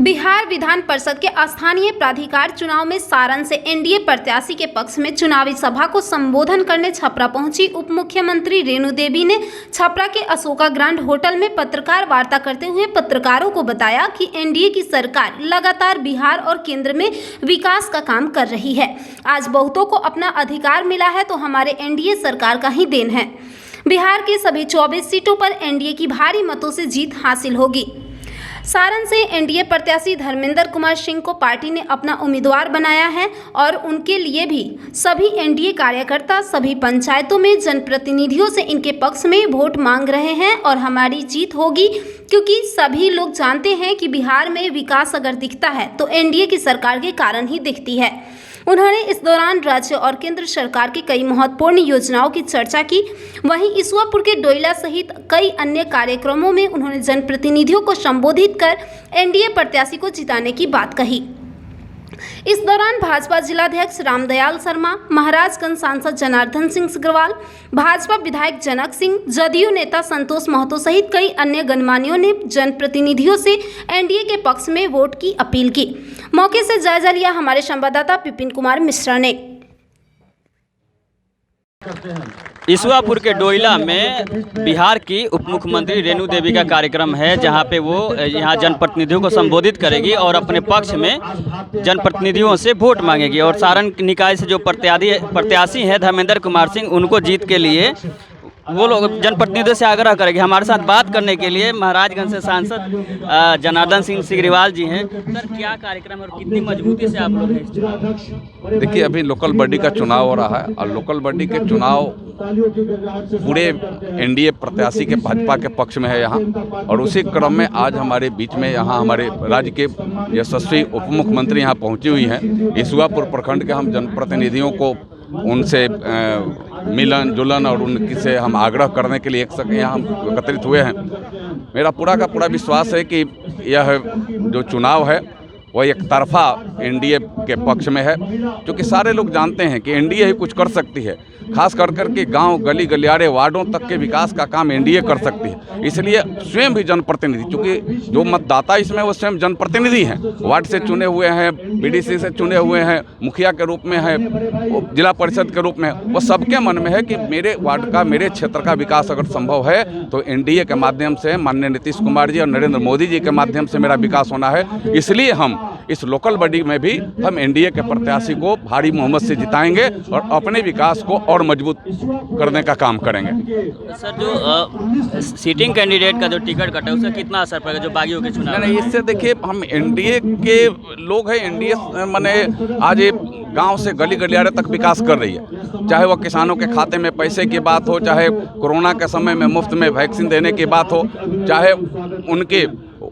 बिहार विधान परिषद के स्थानीय प्राधिकार चुनाव में सारण से एनडीए प्रत्याशी के पक्ष में चुनावी सभा को संबोधन करने छपरा पहुंची उप मुख्यमंत्री रेणु देवी ने छपरा के अशोका ग्रांड होटल में पत्रकार वार्ता करते हुए पत्रकारों को बताया कि एनडीए की सरकार लगातार बिहार और केंद्र में विकास का काम कर रही है। आज बहुतों को अपना अधिकार मिला है तो हमारे एनडीए सरकार का ही देन है। बिहार की सभी 24 सीटों पर एनडीए की भारी मतों से जीत हासिल होगी। सारण से एनडीए प्रत्याशी धर्मेंद्र कुमार सिंह को पार्टी ने अपना उम्मीदवार बनाया है और उनके लिए भी सभी एनडीए कार्यकर्ता सभी पंचायतों में जनप्रतिनिधियों से इनके पक्ष में वोट मांग रहे हैं और हमारी जीत होगी, क्योंकि सभी लोग जानते हैं कि बिहार में विकास अगर दिखता है तो एनडीए की सरकार के कारण ही दिखती है। उन्होंने इस दौरान राज्य और केंद्र सरकार की कई महत्वपूर्ण योजनाओं की चर्चा की। वहीं ईश्वरपुर के डोइला सहित कई अन्य कार्यक्रमों में उन्होंने जनप्रतिनिधियों को संबोधित कर एनडीए प्रत्याशी को जिताने की बात कही। इस दौरान भाजपा जिलाध्यक्ष रामदयाल शर्मा, महाराजगंज सांसद जनार्दन सिंह सिग्रीवाल, भाजपा विधायक जनक सिंह, जदयू नेता संतोष महतो सहित कई अन्य गणमान्यों ने जनप्रतिनिधियों से एनडीए के पक्ष में वोट की अपील की। मौके से जायजा लिया हमारे संवाददाता विपिन कुमार मिश्रा ने। ईश्वरपुर के डोइला में बिहार की उप मुख्यमंत्री रेणु देवी का कार्यक्रम है, जहां पे वो यहां जनप्रतिनिधियों को संबोधित करेगी और अपने पक्ष में जनप्रतिनिधियों से वोट मांगेगी। और सारण निकाय से जो प्रत्याशी हैं धर्मेंद्र कुमार सिंह, उनको जीत के लिए वो लोग जनप्रतिनिधियों से आग्रह करेंगे। हमारे साथ बात करने के लिए महाराजगंज से सांसद जनार्दन सिंह सिग्रीवाल जी हैं। सर, क्या कार्यक्रम और कितनी मजबूती से आप लोग हैं? देखिए, अभी लोकल बॉडी का चुनाव हो रहा है और लोकल बॉडी के चुनाव पूरे एनडीए प्रत्याशी के भाजपा के पक्ष में है यहाँ, और उसी क्रम में आज हमारे बीच में यहाँ हमारे राज्य के यशस्वी उप मुख्यमंत्री यहाँ पहुँची हुई हैं। ईश्वरपुर प्रखंड के हम जनप्रतिनिधियों को उनसे मिलन जुलन और उनसे हम आग्रह करने के लिए यहाँ हम एकत्रित हुए हैं। मेरा पूरा का पूरा विश्वास है कि यह जो चुनाव है वह एक तरफा एनडीए के पक्ष में है, क्योंकि सारे लोग जानते हैं कि एनडीए ही कुछ कर सकती है। खास कर के गांव गली गलियारे वार्डों तक के विकास का काम एनडीए कर सकती है। इसलिए स्वयं भी जनप्रतिनिधि, क्योंकि जो मतदाता इसमें वो स्वयं जनप्रतिनिधि हैं, वार्ड से चुने हुए हैं, बीडीसी से चुने हुए हैं, मुखिया के रूप में है, जिला परिषद के रूप में, वो सबके मन में है कि मेरे वार्ड का, मेरे क्षेत्र का विकास अगर संभव है तो एनडीए के माध्यम से, माननीय नीतीश कुमार जी और नरेंद्र मोदी जी के माध्यम से मेरा विकास होना है। इसलिए हम इस लोकल बॉडी में भी हम एनडीए के प्रत्याशी को भारी बहुमत से जिताएंगे और अपने विकास को और मजबूत करने का काम करेंगे। सर, जो सीटिंग कैंडिडेट का जो टिकट कटा है उसका कितना असर पड़ेगा जो बागियों के चुनाव? नहीं, इससे देखिए, हम एनडीए के लोग हैं। एनडीए माने आज ये गांव से गली गलियारे तक विकास कर रही है, चाहे वह किसानों के खाते में पैसे की बात हो, चाहे कोरोना के समय में मुफ्त में वैक्सीन देने की बात हो, चाहे उनके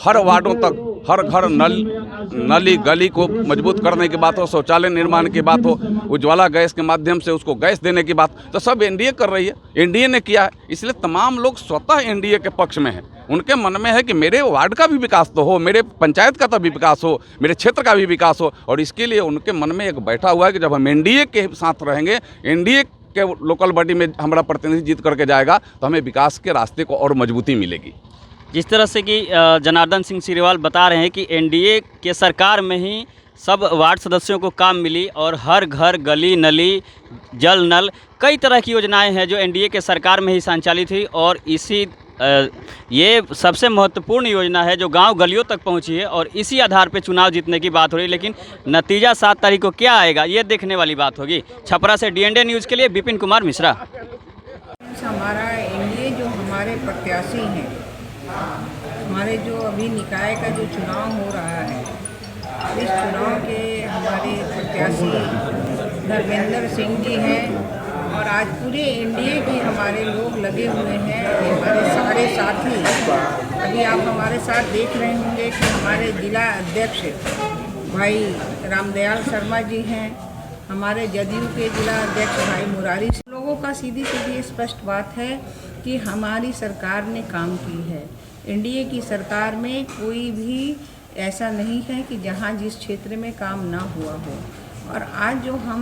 हर वार्डों तक हर घर नली गली को मजबूत करने की बात हो, शौचालय निर्माण की बात हो, उज्ज्वला गैस के माध्यम से उसको गैस देने की बात, तो सब एनडीए कर रही है, एनडीए ने किया है। इसलिए तमाम लोग स्वतः एनडीए के पक्ष में हैं। उनके मन में है कि मेरे वार्ड का भी विकास तो हो, मेरे पंचायत का तो भी विकास हो, मेरे क्षेत्र का भी विकास हो। और इसके लिए उनके मन में एक बैठा हुआ है कि जब हम एनडीए के साथ रहेंगे, एनडीए के लोकल बॉडी में हमारा प्रतिनिधि जीत करके जाएगा, तो हमें विकास के रास्ते को और मजबूती मिलेगी। जिस तरह से कि जनार्दन सिंह सिग्रीवाल बता रहे हैं कि एनडीए के सरकार में ही सब वार्ड सदस्यों को काम मिली और हर घर गली नली जल नल कई तरह की योजनाएं हैं जो एनडीए के सरकार में ही संचालित हुई। और इसी ये सबसे महत्वपूर्ण योजना है जो गांव गलियों तक पहुंची है और इसी आधार पर चुनाव जीतने की बात हो रही है। लेकिन नतीजा 7 तारीख को क्या आएगा ये देखने वाली बात होगी। छपरा से डीएनडे न्यूज़ के लिए विपिन कुमार मिश्रा। हमारा एनडीए जो हमारे प्रत्याशी हैं, हमारे जो अभी निकाय का जो चुनाव हो रहा है, इस चुनाव के हमारे प्रत्याशी धर्मेंद्र सिंह जी हैं और आज पूरे एनडीए के हमारे लोग लगे हुए हैं। हमारे सारे साथी, अभी आप हमारे साथ देख रहे होंगे कि हमारे जिला अध्यक्ष भाई रामदयाल शर्मा जी हैं, हमारे जदयू के जिला अध्यक्ष भाई मुरारी। लोगों का सीधी सीधी स्पष्ट बात है कि हमारी सरकार ने काम की है। एनडीए की सरकार में कोई भी ऐसा नहीं है कि जहां जिस क्षेत्र में काम ना हुआ हो। और आज जो हम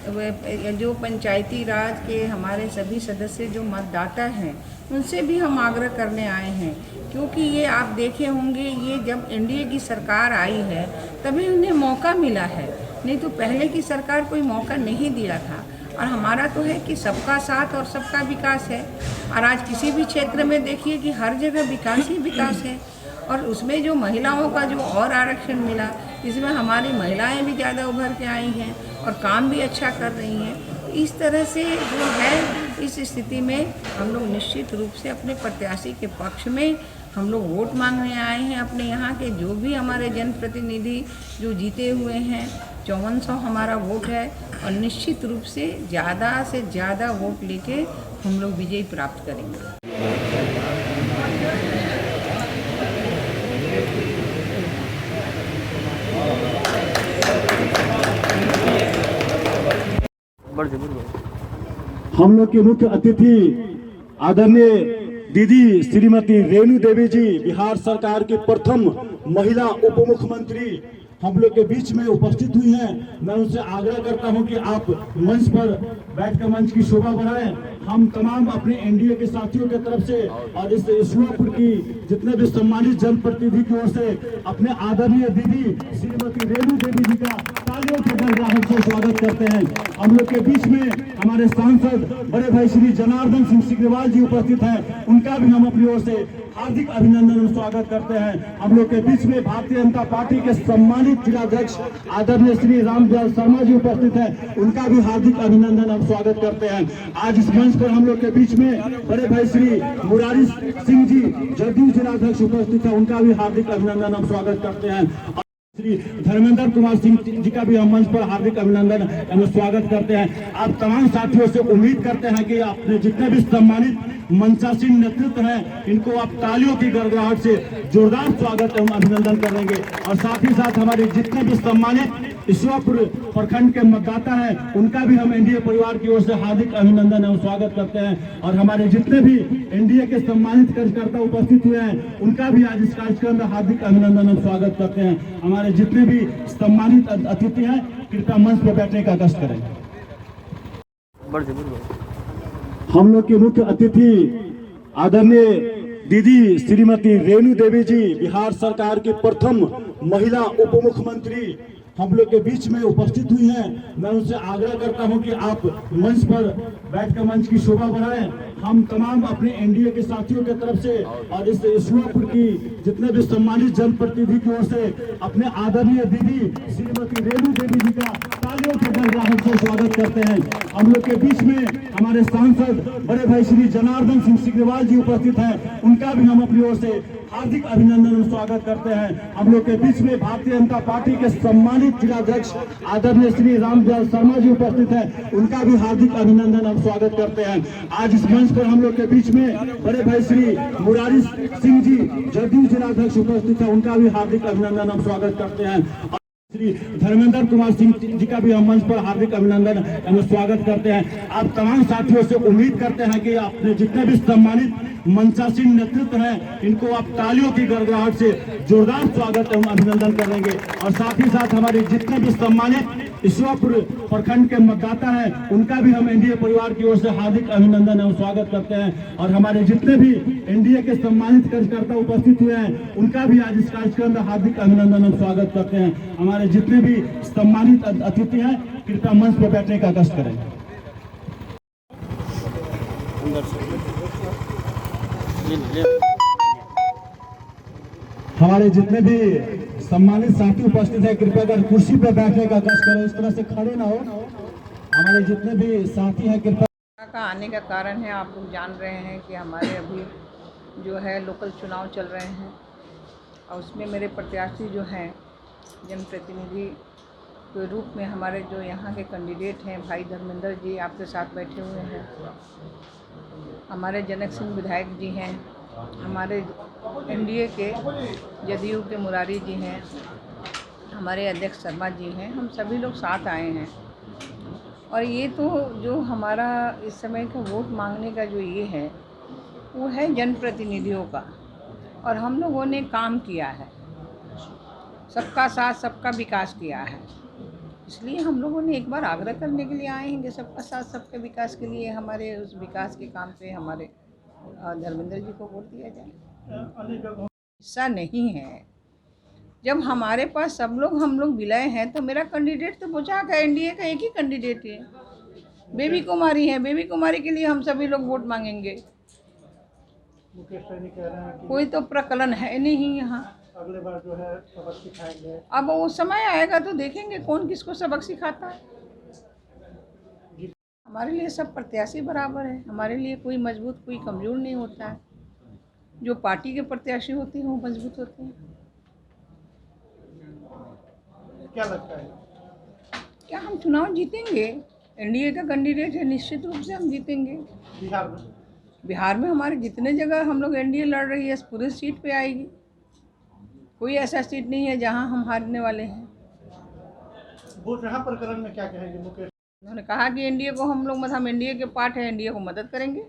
जो पंचायती राज के हमारे सभी सदस्य जो मतदाता हैं उनसे भी हम आग्रह करने आए हैं, क्योंकि ये आप देखे होंगे ये जब एनडीए की सरकार आई है तभी उन्हें मौका मिला है, नहीं तो पहले की सरकार कोई मौका नहीं दिया था। और हमारा तो है कि सबका साथ और सबका विकास है, और आज किसी भी क्षेत्र में देखिए कि हर जगह विकास ही विकास है। और उसमें जो महिलाओं का जो और आरक्षण मिला, इसमें हमारी महिलाएं भी ज़्यादा उभर के आई हैं और काम भी अच्छा कर रही हैं। इस तरह से जो है इस स्थिति में हम लोग निश्चित रूप से अपने प्रत्याशी के पक्ष में हम लोग वोट मांगने आए हैं। अपने यहाँ के जो भी हमारे जनप्रतिनिधि जो जीते हुए हैं 5400 हमारा वोट है, और निश्चित रूप से ज़्यादा वोट लेके हम लोग विजय प्राप्त करेंगे। हम लोग के मुख्य अतिथि आदरणीय दीदी श्रीमती रेणु देवी जी, बिहार सरकार की प्रथम महिला उप मुख्यमंत्री हम लोग के बीच में उपस्थित हुई हैं। मैं उनसे आग्रह करता हूं कि आप मंच पर बैठकर मंच की शोभा बढ़ाएं। हम तमाम अपने एनडीए के साथियों की तरफ से और इस ईश्वरपुर की जितने भी सम्मानित जनप्रतिनिधि की ओर से अपने आदरणीय दीदी श्रीमती रेणु देवी जी का तालियों के गड़गड़ाहट से स्वागत करते हैं। हम लोग के बीच में हमारे सांसद बड़े भाई श्री जनार्दन सिंह सिग्रीवाल जी उपस्थित हैं, उनका भी हम अपनी ओर से हार्दिक अभिनंदन और स्वागत करते हैं। हम लोग के बीच में भारतीय जनता पार्टी के सम्मानित जिलाध्यक्ष आदरणीय श्री रामदयाल शर्मा जी उपस्थित हैं, उनका भी हार्दिक अभिनंदन हम स्वागत करते हैं। आज इस मंच पर हम लोग के बीच में बड़े भाई श्री मुरारी सिंह जी जदयू जिलाध्यक्ष उपस्थित हैं, उनका भी हार्दिक अभिनंदन हम स्वागत करते हैं। श्री धर्मेंद्र कुमार सिंह जी का भी हम मंच पर हार्दिक अभिनंदन एवं स्वागत करते हैं। आप तमाम साथियों से उम्मीद करते हैं कि आपने जितने भी सम्मानित मंचासीन नेतृत्व हैं, इनको आप तालियों की गड़गड़ाहट से जोरदार स्वागत एवं अभिनंदन करेंगे। और साथ ही साथ हमारे जितने भी सम्मानित ईश्वरपुर प्रखंड के मतदाता हैं, उनका भी हम एनडीए परिवार की ओर से हार्दिक अभिनंदन एवं स्वागत करते हैं। और हमारे जितने भी एनडीए के सम्मानित कार्यकर्ता उपस्थित हुए हैं, उनका भी आज इस कार्यक्रम में हार्दिक अभिनंदन एवं स्वागत करते हैं। हमारे जितने भी सम्मानित अतिथि हैं, कृपया मंच पर बैठने का कष्ट करें। हम लोग के मुख्य अतिथि आदरणीय दीदी श्रीमती रेणु देवी जी, बिहार सरकार की प्रथम महिला उप मुख्यमंत्री हम लोग के बीच में उपस्थित हुई हैं। मैं उनसे आग्रह करता हूं कि आप मंच पर बैठकर मंच की शोभा बढ़ाएं। हम तमाम अपने एनडीए के साथियों की तरफ से और इस ईश्वरपुर की जितने भी सम्मानित जनप्रतिनिधि की ओर से अपने आदरणीय दीदी श्रीमती रेणु देवी जी का तालियों के गड़गड़ाहट से स्वागत करते हैं। हम लोग के बीच में हमारे सांसद बड़े भाई श्री जनार्दन सिंह सिग्रीवाल जी उपस्थित हैं, उनका भी हम अपनी ओर से हार्दिक अभिनंदन और स्वागत करते हैं। हम लोग के बीच में भारतीय जनता पार्टी के सम्मानित जिलाध्यक्ष आदरणीय श्री रामदयाल शर्मा जी उपस्थित हैं, उनका भी हार्दिक अभिनंदन हम स्वागत करते हैं। आज इस मंच पर हम लोग के बीच में बड़े भाई श्री मुरारी सिंह जी जदयू जिलाध्यक्ष उपस्थित हैं, उनका भी हार्दिक अभिनंदन हम स्वागत करते हैं। श्री धर्मेंद्र कुमार सिंह जी का भी हम मंच पर हार्दिक अभिनंदन एवं स्वागत करते हैं। आप तमाम साथियों से उम्मीद करते हैं कि आपने जितने भी सम्मानित मंचासीन नेतृत्व हैं, इनको आप तालियों की गड़गड़ाहट से जोरदार स्वागत एवं अभिनंदन करेंगे। और साथ ही साथ हमारे जितने भी सम्मानित ईश्वरपुर प्रखंड के मतदाता हैं, उनका भी हम एनडीए परिवार की ओर से हार्दिक अभिनंदन एवं स्वागत करते हैं। और हमारे जितने भी एनडीए के सम्मानित कार्यकर्ता उपस्थित हुए हैं, उनका भी आज इस कार्यक्रम में हार्दिक अभिनंदन एवं स्वागत करते हैं। हमारे जितने भी सम्मानित अतिथि हैं, कृपया मंच पर बैठने का कष्ट करें। हमारे जितने भी सम्मानित साथी उपस्थित हैं, कृपया अगर कुर्सी पर बैठने का कष्ट करें, इस तरह से खड़े ना हो। हमारे जितने भी साथी हैं, कृपया का आने का कारण है, आप लोग जान रहे हैं कि हमारे अभी जो है लोकल चुनाव चल रहे हैं, और उसमें मेरे प्रत्याशी जो हैं जनप्रतिनिधि के रूप में हमारे जो यहाँ के कैंडिडेट हैं भाई धर्मेंद्र जी आपके साथ बैठे हुए हैं, हमारे जनक सिंह विधायक जी हैं, हमारे एनडीए के जदयू के मुरारी जी हैं, हमारे अध्यक्ष शर्मा जी हैं, हम सभी लोग साथ आए हैं। और ये तो जो हमारा इस समय का वोट मांगने का जो ये है, वो है जनप्रतिनिधियों का, और हम लोगों ने काम किया है, सबका साथ सबका विकास किया है। इसलिए हम लोगों ने एक बार आग्रह करने के लिए आए हैं कि सबका साथ सबके विकास के लिए हमारे उस विकास के काम पे हमारे धर्मेंद्र जी को वोट दिया जाए। ऐसा नहीं है, जब हमारे पास सब लोग हम लोग विलय हैं तो मेरा कैंडिडेट तो बुझा का एनडीए का एक ही कैंडिडेट है, बेबी कुमारी है। बेबी कुमारी के लिए हम सभी लोग वोट मांगेंगे। कोई तो प्रकलन है नहीं यहाँ। अगले बार जो है सबक सिखाएंगे। अब वो समय आएगा तो देखेंगे कौन किसको सबक सिखाता है। हमारे लिए सब प्रत्याशी बराबर है, हमारे लिए कोई मजबूत कोई कमज़ोर नहीं होता है। जो पार्टी के प्रत्याशी होते हैं वो मजबूत होते हैं। क्या लगता है? क्या हम चुनाव जीतेंगे? एनडीए का कैंडिडेट है, निश्चित रूप से हम जीतेंगे। बिहार में हमारे जितने जगह हम लोग एनडीए लड़ रही है पूरी सीट पे आएगी। कोई ऐसा सीट नहीं है जहां हम हारने वाले हैं। वोट यहाँ प्रकरण में क्या कहेंगे मुकेश? उन्होंने कहा कि एनडीए को हम लोग हम एनडीए के पार्ट है, एनडीए को मदद करेंगे।